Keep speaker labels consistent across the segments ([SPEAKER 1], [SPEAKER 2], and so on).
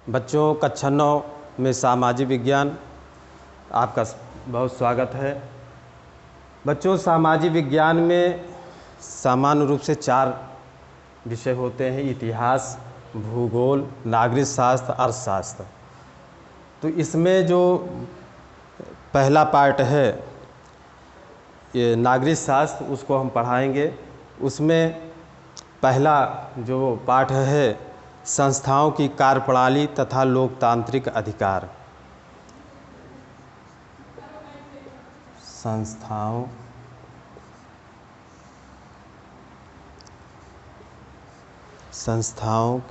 [SPEAKER 1] बच्चों, कक्षा 9 में सामाजिक विज्ञान आपका बहुत स्वागत है। बच्चों, सामाजिक विज्ञान में सामान्य रूप से 4 विषय होते हैं: इतिहास, भूगोल, नागरिक शास्त्र, अर्थशास्त्र। तो इसमें जो पहला पार्ट है ये नागरिक शास्त्र, उसको हम पढ़ाएंगे। उसमें पहला जो पाठ है संस्थाओं की कार्यप्रणाली तथा लोकतांत्रिक अधिकार। संस्थाओं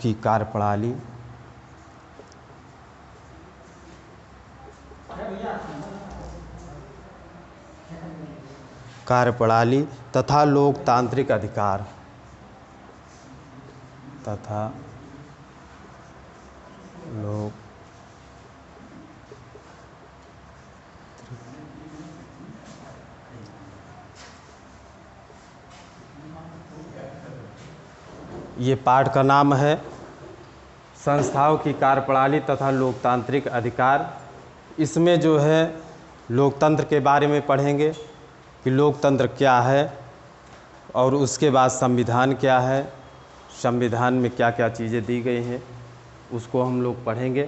[SPEAKER 1] की कार्यप्रणाली तथा लोकतांत्रिक अधिकार ये पाठ का नाम है संस्थाओं की कार्यप्रणाली तथा लोकतांत्रिक अधिकार। इसमें जो है लोकतंत्र के बारे में पढ़ेंगे कि लोकतंत्र क्या है, और उसके बाद संविधान क्या है, संविधान में क्या क्या चीज़ें दी गई हैं उसको हम लोग पढ़ेंगे।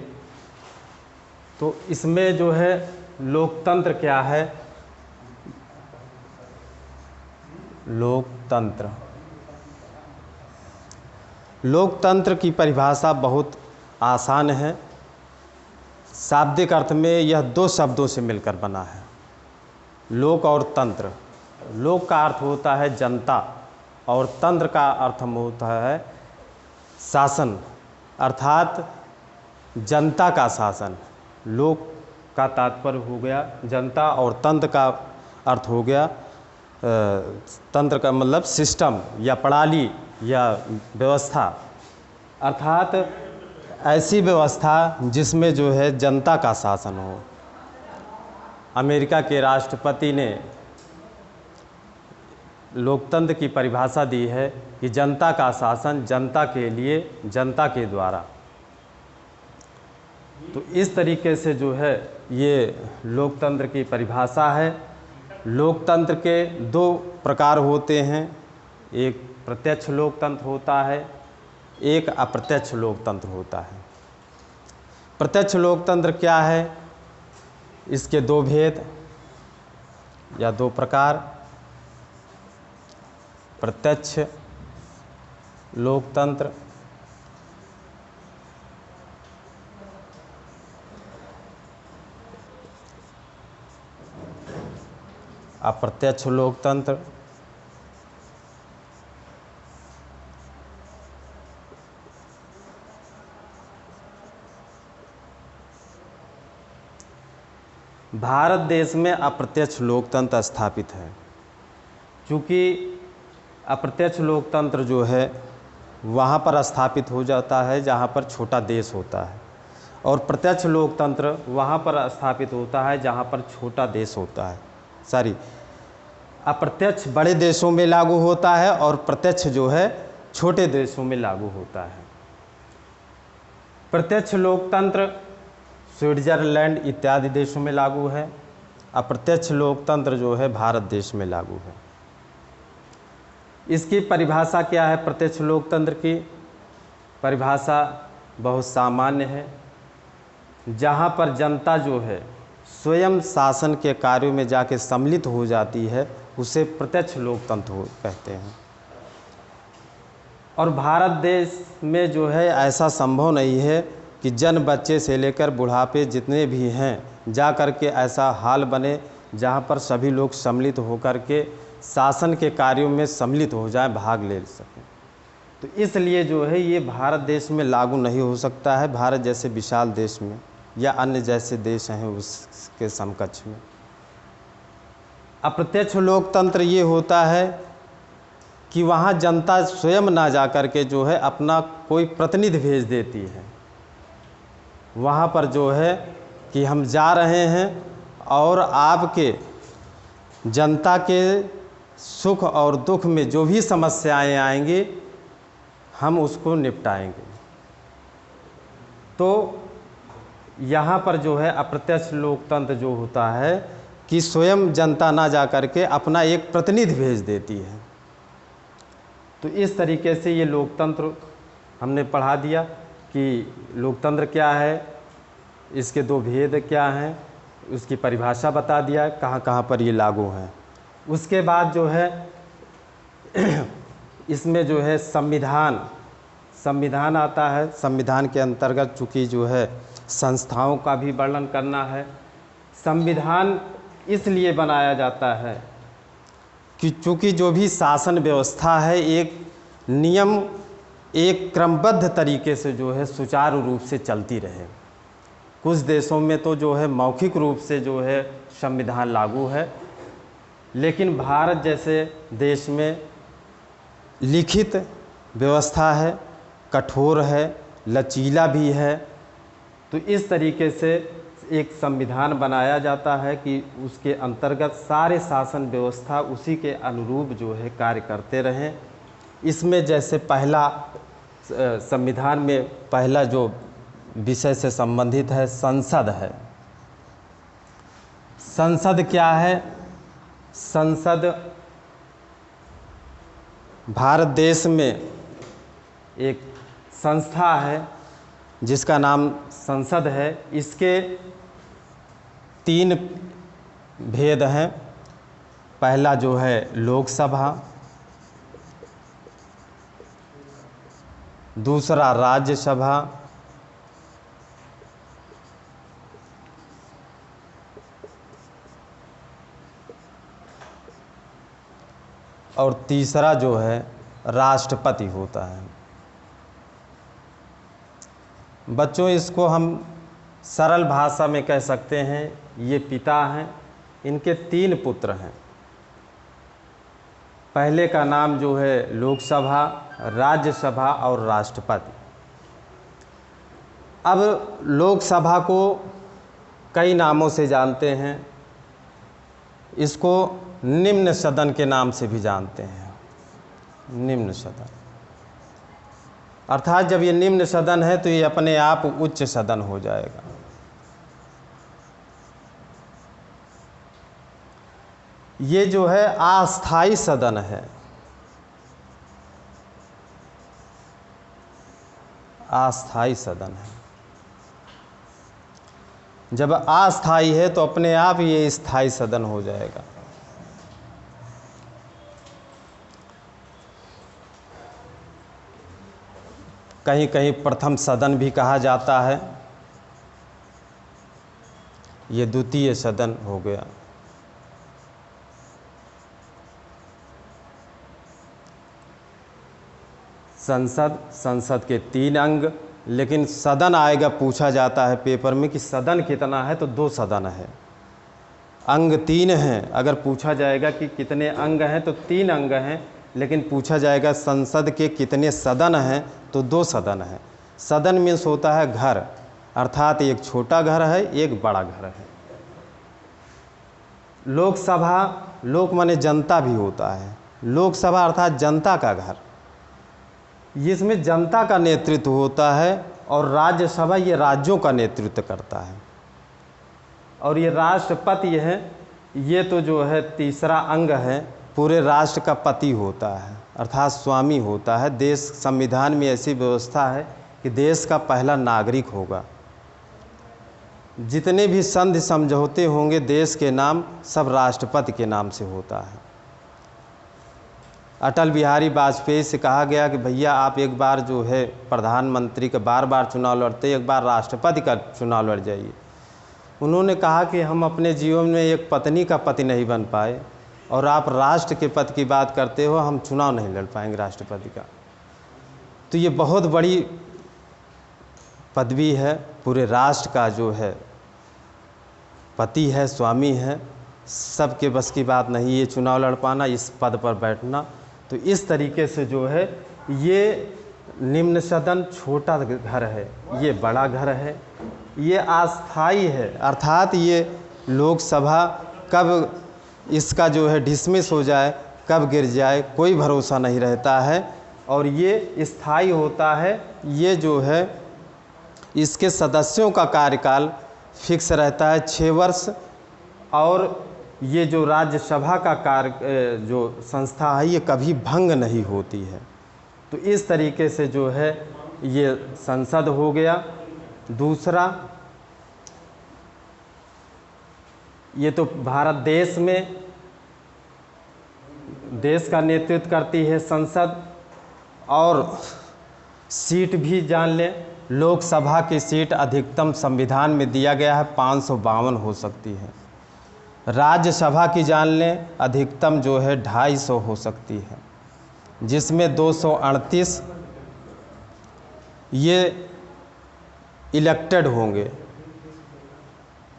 [SPEAKER 1] तो इसमें जो है लोकतंत्र क्या है। लोकतंत्र की परिभाषा बहुत आसान है। शाब्दिक अर्थ में यह 2 शब्दों से मिलकर बना है, लोक और तंत्र। लोक का अर्थ होता है जनता और तंत्र का अर्थ होता है शासन, अर्थात जनता का शासन। लोक का तात्पर्य हो गया जनता और तंत्र का अर्थ हो गया तंत्र का मतलब सिस्टम या प्रणाली या व्यवस्था, अर्थात ऐसी व्यवस्था जिसमें जो है जनता का शासन हो। अमेरिका के राष्ट्रपति ने लोकतंत्र की परिभाषा दी है कि जनता का शासन जनता के लिए, जनता के द्वारा। तो इस तरीके से जो है ये लोकतंत्र की परिभाषा है। लोकतंत्र के 2 प्रकार होते हैं, एक प्रत्यक्ष लोकतंत्र होता है, एक अप्रत्यक्ष लोकतंत्र होता है। प्रत्यक्ष लोकतंत्र क्या है, इसके 2 भेद या 2 प्रकार। प्रत्यक्ष लोकतंत्र अप्रत्यक्ष लोकतंत्र। भारत देश में अप्रत्यक्ष लोकतंत्र स्थापित है, क्योंकि अप्रत्यक्ष लोकतंत्र जो है वहाँ पर स्थापित हो जाता है जहाँ पर छोटा देश होता है, और प्रत्यक्ष लोकतंत्र वहाँ पर स्थापित होता है जहाँ पर छोटा देश होता है। अप्रत्यक्ष बड़े देशों में लागू होता है और प्रत्यक्ष जो है छोटे देशों में लागू होता है। प्रत्यक्ष लोकतंत्र स्विट्जरलैंड इत्यादि देशों में लागू है। अप्रत्यक्ष लोकतंत्र जो है भारत देश में लागू है। इसकी परिभाषा क्या है? प्रत्यक्ष लोकतंत्र की परिभाषा बहुत सामान्य है। जहाँ पर जनता जो है स्वयं शासन के कार्यों में जाके सम्मिलित हो जाती है उसे प्रत्यक्ष लोकतंत्र कहते हैं। और भारत देश में जो है ऐसा संभव नहीं है कि जन बच्चे से लेकर बुढ़ापे जितने भी हैं जा कर के ऐसा हाल बने जहाँ पर सभी लोग सम्मिलित होकर के शासन के कार्यों में सम्मिलित हो जाएं, भाग ले सकें। तो इसलिए जो है ये भारत देश में लागू नहीं हो सकता है, भारत जैसे विशाल देश में या अन्य जैसे देश हैं उसके समकक्ष में। अप्रत्यक्ष लोकतंत्र ये होता है कि वहाँ जनता स्वयं ना जा कर के जो है अपना कोई प्रतिनिधि भेज देती है। वहाँ पर जो है कि हम जा रहे हैं और आपके जनता के सुख और दुख में जो भी समस्याएं आएंगी हम उसको निपटाएंगे। तो यहाँ पर जो है अप्रत्यक्ष लोकतंत्र जो होता है कि स्वयं जनता ना जा कर के अपना एक प्रतिनिधि भेज देती है। तो इस तरीके से ये लोकतंत्र हमने पढ़ा दिया कि लोकतंत्र क्या है, इसके दो भेद क्या हैं, उसकी परिभाषा बता दिया, कहाँ कहाँ पर ये लागू हैं। उसके बाद जो है इसमें जो है संविधान आता है। संविधान के अंतर्गत चूँकि जो है संस्थाओं का भी वर्णन करना है। संविधान इसलिए बनाया जाता है कि चूँकि जो भी शासन व्यवस्था है एक नियम, एक क्रमबद्ध तरीके से जो है सुचारू रूप से चलती रहे। कुछ देशों में तो जो है मौखिक रूप से जो है संविधान लागू है, लेकिन भारत जैसे देश में लिखित व्यवस्था है, कठोर है, लचीला भी है। तो इस तरीके से एक संविधान बनाया जाता है कि उसके अंतर्गत सारे शासन व्यवस्था उसी के अनुरूप जो है कार्य करते रहें। इसमें जैसे पहला संविधान में पहला जो विषय से संबंधित है संसद है। संसद क्या है? संसद भारत देश में एक संस्था है जिसका नाम संसद है। इसके 3 भेद हैं। पहला जो है लोकसभा, दूसरा राज्यसभा, और तीसरा जो है राष्ट्रपति होता है। बच्चों, इसको हम सरल भाषा में कह सकते हैं, ये पिता हैं, इनके 3 पुत्र हैं। पहले का नाम जो है लोकसभा, राज्यसभा और राष्ट्रपति। अब लोकसभा को कई नामों से जानते हैं। इसको निम्न सदन के नाम से भी जानते हैं। निम्न सदन अर्थात जब ये निम्न सदन है तो ये अपने आप उच्च सदन हो जाएगा। ये जो है अस्थाई सदन है। अस्थाई सदन है। जब अस्थाई है तो अपने आप ये स्थायी सदन हो जाएगा। कहीं कहीं प्रथम सदन भी कहा जाता है। ये द्वितीय सदन हो गया। संसद के 3 अंग, लेकिन सदन आएगा, पूछा जाता है पेपर में कि सदन कितना है, तो 2 सदन है। अंग 3 हैं। अगर पूछा जाएगा कि कितने अंग हैं तो 3 अंग हैं, लेकिन पूछा जाएगा संसद के कितने सदन हैं तो 2 सदन हैं। सदन मीन्स होता है घर, अर्थात एक छोटा घर है, एक बड़ा घर है। लोकसभा, लोक माने जनता भी होता है। लोकसभा अर्थात जनता का घर, जिसमें जनता का नेतृत्व होता है। और राज्यसभा ये राज्यों का नेतृत्व करता है। और ये राष्ट्रपति है, ये तो जो है तीसरा अंग है, पूरे राष्ट्र का पति होता है, अर्थात स्वामी होता है। देश, संविधान में ऐसी व्यवस्था है कि देश का पहला नागरिक होगा। जितने भी संधि समझौते होंगे देश के नाम, सब राष्ट्रपति के नाम से होता है। अटल बिहारी वाजपेयी से कहा गया कि भैया आप एक बार जो है प्रधानमंत्री का बार बार चुनाव लड़ते, एक बार राष्ट्रपति का चुनाव लड़ जाइए। उन्होंने कहा कि हम अपने जीवन में एक पत्नी का पति नहीं बन पाए और आप राष्ट्र के पद की बात करते हो, हम चुनाव नहीं लड़ पाएंगे राष्ट्रपति का। तो ये बहुत बड़ी पदवी है, पूरे राष्ट्र का जो है पति है, स्वामी है। सबके बस की बात नहीं ये चुनाव लड़ पाना, इस पद पर बैठना। तो इस तरीके से जो है ये निम्न सदन छोटा घर है, ये बड़ा घर है, ये अस्थाई है, अर्थात ये लोकसभा कब इसका जो है डिसमिस हो जाए, कब गिर जाए, कोई भरोसा नहीं रहता है। और ये स्थायी होता है। ये जो है इसके सदस्यों का कार्यकाल फिक्स रहता है 6 वर्ष, और ये जो राज्यसभा का कार्य जो संस्था है ये कभी भंग नहीं होती है। तो इस तरीके से जो है ये संसद हो गया। दूसरा, ये तो भारत देश में देश का नेतृत्व करती है संसद। और सीट भी जान लें, लोकसभा की सीट अधिकतम संविधान में दिया गया है 552 हो सकती है। राज्यसभा की जान लें, अधिकतम जो है 250 हो सकती है, जिसमें 238 ये इलेक्टेड होंगे,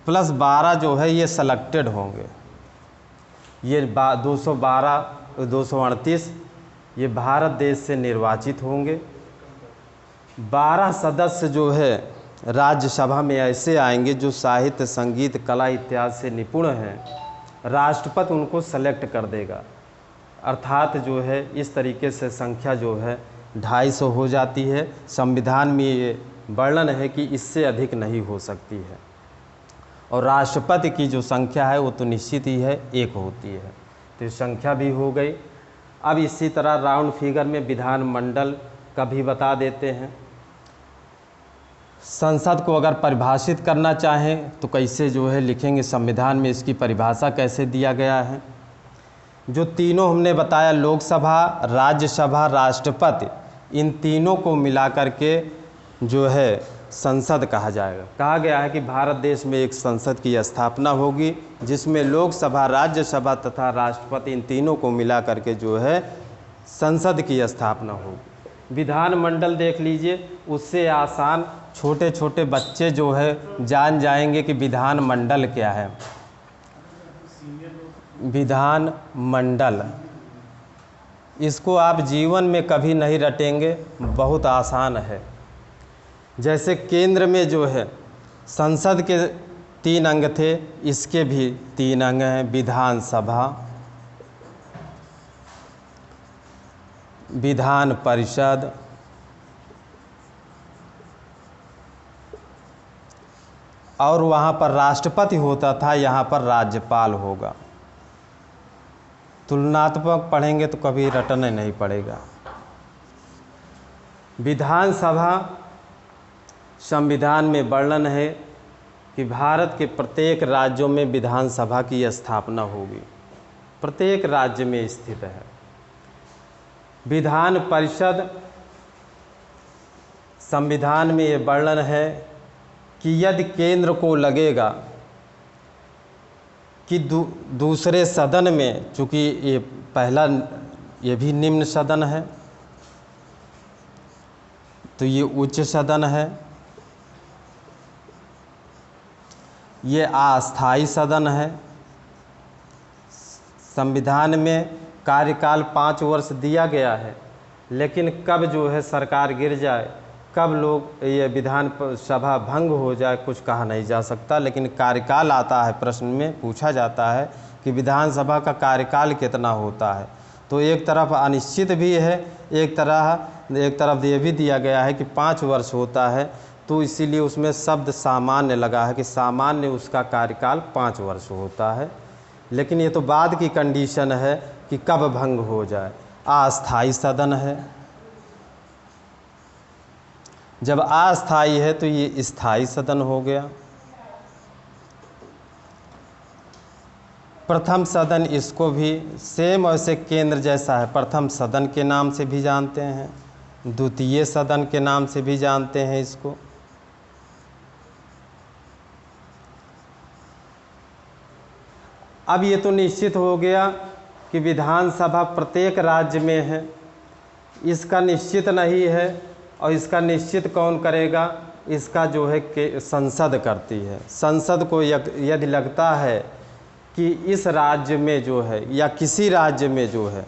[SPEAKER 1] प्लस 12 जो है ये सेलेक्टेड होंगे। ये 238 ये भारत देश से निर्वाचित होंगे। 12 सदस्य जो है राज्यसभा में ऐसे आएंगे जो साहित्य, संगीत, कला इत्यादि से निपुण हैं। राष्ट्रपति उनको सेलेक्ट कर देगा। अर्थात जो है इस तरीके से संख्या जो है 250 हो जाती है। संविधान में ये वर्णन है कि इससे अधिक नहीं हो सकती है। और राष्ट्रपति की जो संख्या है वो तो निश्चित ही है, 1 होती है। तो संख्या भी हो गई। अब इसी तरह राउंड फिगर में विधानमंडल का भी बता देते हैं। संसद को अगर परिभाषित करना चाहें तो कैसे जो है लिखेंगे, संविधान में इसकी परिभाषा कैसे दिया गया है। जो तीनों हमने बताया, लोकसभा, राज्यसभा, राष्ट्रपति, इन तीनों को मिला करके जो है संसद कहा जाएगा। कहा गया है कि भारत देश में एक संसद की स्थापना होगी जिसमें लोकसभा, राज्यसभा तथा राष्ट्रपति, इन तीनों को मिला करके जो है संसद की स्थापना होगी। विधानमंडल देख लीजिए, उससे आसान छोटे छोटे बच्चे जो है जान जाएंगे कि विधानमंडल क्या है। विधानमंडल, इसको आप जीवन में कभी नहीं रटेंगे, बहुत आसान है। जैसे केंद्र में जो है संसद के 3 अंग थे, इसके भी 3 अंग हैं। विधानसभा, विधान परिषद, और वहाँ पर राष्ट्रपति होता था, यहाँ पर राज्यपाल होगा। तुलनात्मक पढ़ेंगे तो कभी रटने नहीं पड़ेगा। विधानसभा, संविधान में वर्णन है कि भारत के प्रत्येक राज्यों में विधानसभा की स्थापना होगी, प्रत्येक राज्य में स्थित है। विधान परिषद, संविधान में ये वर्णन है कि यदि केंद्र को लगेगा कि दूसरे सदन में, चूँकि ये पहला ये भी निम्न सदन है तो ये उच्च सदन है, ये अस्थायी सदन है। संविधान में कार्यकाल 5 वर्ष दिया गया है, लेकिन कब जो है सरकार गिर जाए, कब लोग ये विधान सभा भंग हो जाए, कुछ कहा नहीं जा सकता। लेकिन कार्यकाल आता है, प्रश्न में पूछा जाता है कि विधानसभा का कार्यकाल कितना होता है। तो एक तरफ अनिश्चित भी है, एक तरफ ये भी दिया गया है कि 5 वर्ष होता है। तो इसीलिए उसमें शब्द सामान्य लगा है कि सामान्य उसका कार्यकाल 5 वर्ष होता है। लेकिन ये तो बाद की कंडीशन है कि कब भंग हो जाए। अस्थायी सदन है, जब अस्थायी है तो ये स्थायी सदन हो गया। प्रथम सदन, इसको भी सेम वैसे केंद्र जैसा है, प्रथम सदन के नाम से भी जानते हैं, द्वितीय सदन के नाम से भी जानते हैं इसको। अब ये तो निश्चित हो गया कि विधानसभा प्रत्येक राज्य में है, इसका निश्चित नहीं है। और इसका निश्चित कौन करेगा, इसका जो है कि संसद करती है। संसद को यदि लगता है कि इस राज्य में जो है या किसी राज्य में जो है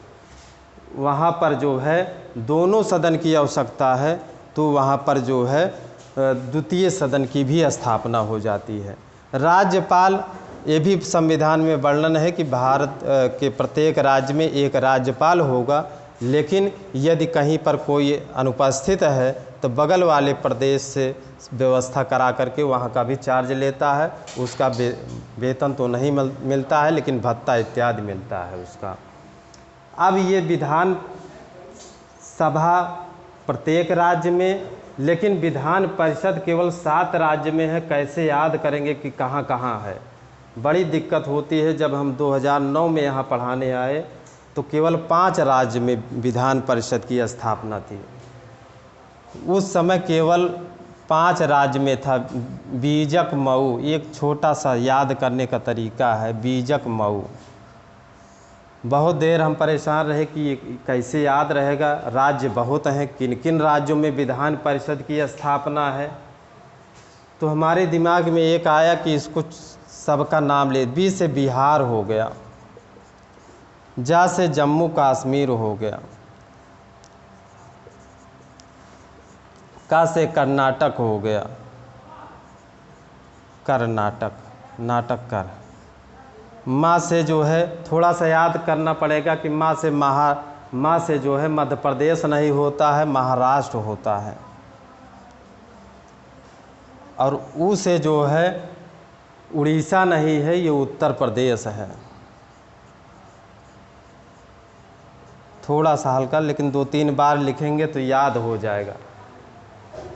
[SPEAKER 1] वहाँ पर जो है दोनों सदन की आवश्यकता है, तो वहाँ पर जो है द्वितीय सदन की भी स्थापना हो जाती है। राज्यपाल, ये भी संविधान में वर्णन है कि भारत के प्रत्येक राज्य में एक राज्यपाल होगा, लेकिन यदि कहीं पर कोई अनुपस्थित है तो तो बगल वाले प्रदेश से व्यवस्था करा करके वहाँ का भी चार्ज लेता है। उसका वेतन तो नहीं मिलता है, लेकिन भत्ता इत्यादि मिलता है उसका। अब ये विधान सभा प्रत्येक राज्य में, लेकिन विधान परिषद केवल 7 राज्य में है। कैसे याद करेंगे कि कहाँ कहाँ है? बड़ी दिक्कत होती है। जब हम 2009 में यहाँ पढ़ाने आए तो केवल 5 राज्य में विधान परिषद की स्थापना थी। उस समय केवल 5 राज्य में था। बीजक मऊ, एक छोटा सा याद करने का तरीका है, बीजक मऊ। बहुत देर हम परेशान रहे कि कैसे याद रहेगा। राज्य बहुत हैं, किन किन राज्यों में विधान परिषद की स्थापना है। तो हमारे दिमाग में एक आया कि इसको सबका नाम ले। बी से बिहार हो गया, जा से जम्मू कश्मीर हो गया, का से कर्नाटक हो गया, कर्नाटक, नाटक कर। माँ से जो है थोड़ा सा याद करना पड़ेगा कि माँ से जो है मध्य प्रदेश नहीं होता है, महाराष्ट्र होता है। और ऊ से जो है उड़ीसा नहीं है, ये उत्तर प्रदेश है। थोड़ा सा हल्का, लेकिन 2-3 बार लिखेंगे तो याद हो जाएगा।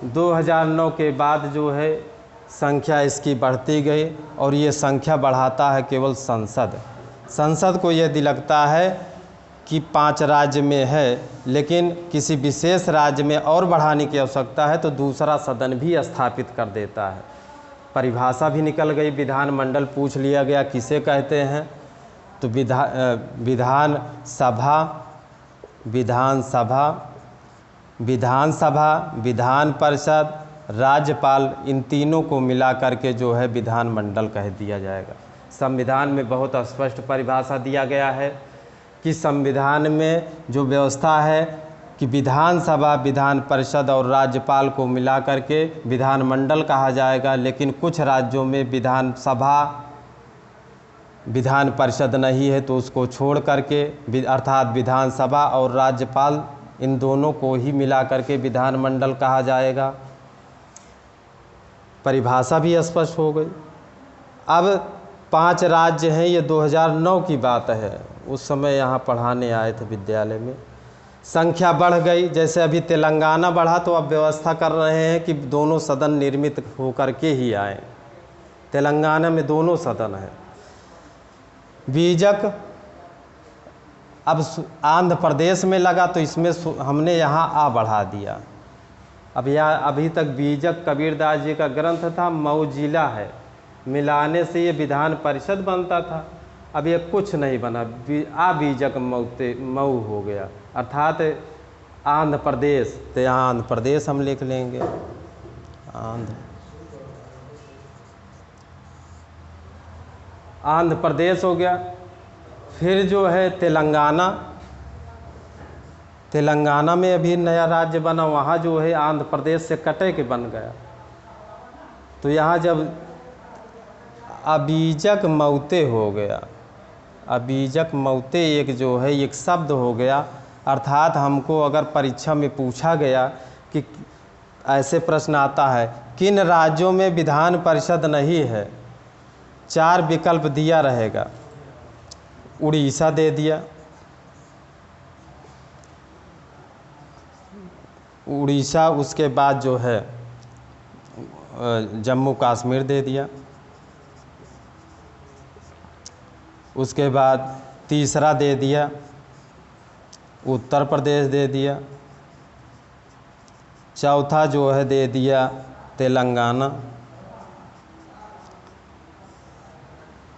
[SPEAKER 1] 2009 के बाद जो है संख्या इसकी बढ़ती गई, और ये संख्या बढ़ाता है केवल संसद को। यदि लगता है कि 5 राज्य में है, लेकिन किसी विशेष राज्य में और बढ़ाने की आवश्यकता है तो दूसरा सदन भी स्थापित कर देता है। परिभाषा भी निकल गई। विधानमंडल पूछ लिया गया किसे कहते हैं, तो विधानसभा, विधान परिषद, राज्यपाल, इन तीनों को मिला करके जो है विधानमंडल कह दिया जाएगा। संविधान में बहुत स्पष्ट परिभाषा दिया गया है कि संविधान में जो व्यवस्था है कि विधानसभा, विधान परिषद और राज्यपाल को मिला करके विधानमंडल कहा जाएगा। लेकिन कुछ राज्यों में विधानसभा, विधान परिषद नहीं है तो उसको छोड़ करके अर्थात विधानसभा और राज्यपाल, इन दोनों को ही मिला करके विधानमंडल कहा जाएगा। परिभाषा भी स्पष्ट हो गई। अब 5 राज्य हैं, ये 2009 की बात है। उस समय यहाँ पढ़ाने आए थे विद्यालय में। संख्या बढ़ गई, जैसे अभी तेलंगाना बढ़ा तो अब व्यवस्था कर रहे हैं कि दोनों सदन निर्मित होकर के ही आए। तेलंगाना में दोनों सदन हैं। बीजक अब आंध्र प्रदेश में लगा तो इसमें हमने यहाँ आ बढ़ा दिया। अब यहाँ अभी तक बीजक कबीरदास जी का ग्रंथ था, मऊ जिला है, मिलाने से ये विधान परिषद बनता था। अब ये कुछ नहीं बना, बीजक मऊ हो गया, अर्थात आंध्र प्रदेश। तो यहाँ आंध्र प्रदेश हम लिख लेंगे, आंध्र प्रदेश हो गया। फिर जो है तेलंगाना में अभी नया राज्य बना, वहाँ जो है आंध्र प्रदेश से कटे के बन गया। तो यहाँ जब अबीजक मऊते हो गया, अबीजक मऊते एक जो है एक शब्द हो गया। अर्थात हमको अगर परीक्षा में पूछा गया कि ऐसे प्रश्न आता है किन राज्यों में विधान परिषद नहीं है, 4 विकल्प दिया रहेगा। उड़ीसा दे दिया, उड़ीसा, उसके बाद जो है जम्मू कश्मीर दे दिया, उसके बाद तीसरा दे दिया उत्तर प्रदेश दे दिया, चौथा जो है दे दिया तेलंगाना।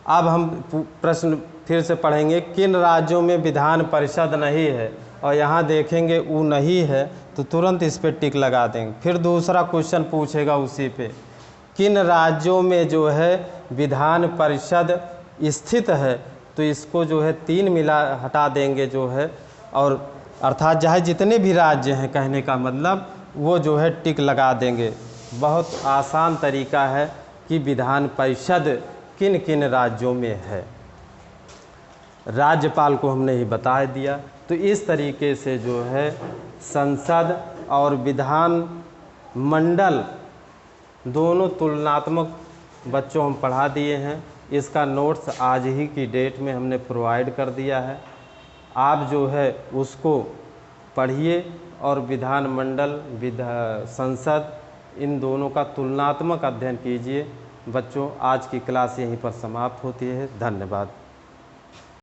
[SPEAKER 1] अब हम प्रश्न फिर से पढ़ेंगे, किन राज्यों में विधान परिषद नहीं है, और यहाँ देखेंगे वो नहीं है तो तुरंत इस पे टिक लगा देंगे। फिर दूसरा क्वेश्चन पूछेगा उसी पे, किन राज्यों में जो है विधान परिषद स्थित है, तो इसको जो है 3 मिला हटा देंगे जो है, और अर्थात चाहे जितने भी राज्य हैं कहने का मतलब, वो जो है टिक लगा देंगे। बहुत आसान तरीका है कि विधान परिषद किन किन राज्यों में है। राज्यपाल को हमने ही बता दिया। तो इस तरीके से जो है संसद और विधान मंडल दोनों तुलनात्मक बच्चों हम पढ़ा दिए हैं। इसका नोट्स आज ही की डेट में हमने प्रोवाइड कर दिया है। आप जो है उसको पढ़िए और विधानमंडल संसद इन दोनों का तुलनात्मक अध्ययन कीजिए। बच्चों, आज की क्लास यहीं पर समाप्त होती है। धन्यवाद।